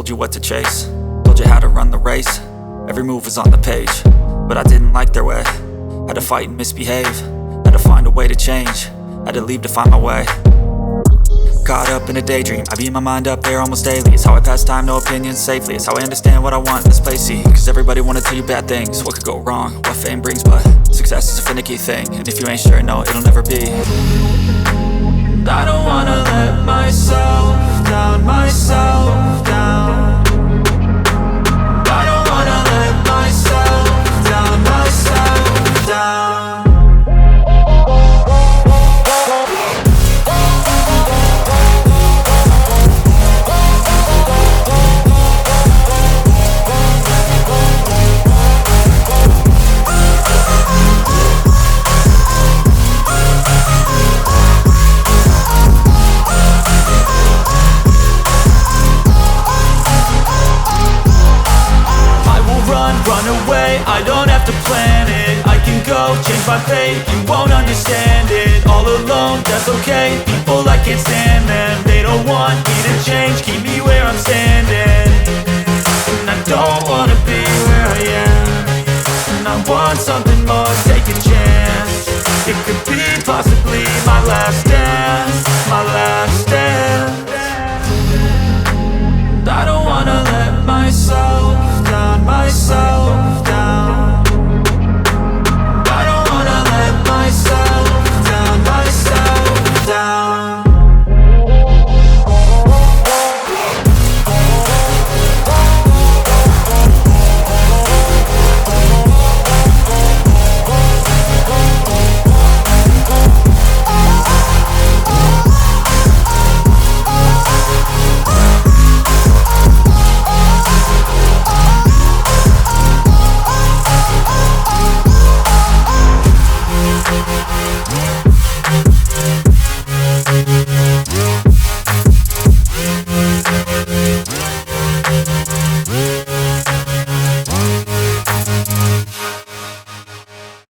told you what to chase, told you how to run the race. Every move was on the page, but I didn't like their way. Had to fight and misbehave, had to find a way to change, had to leave to find my way. Caught up in a daydream, I beat my mind up there almost daily. It's how I pass time, no opinions safely. It's how I understand what I want in this place, see. Cause everybody wanna tell you bad things, what could go wrong, what fame brings. But success is a finicky thing, and if you ain't sure, no, it'll never be. I don't wanna let myself down, myself down. I don't wanna let myself down, myself down. Run away, I don't have to plan it. I can go, change my fate, you won't understand it. All alone, that's okay, people I can't stand them. They don't want me to change, keep me where I'm standing. And I don't wanna be where I am, and I want something more, take a chance. It could be possibly my last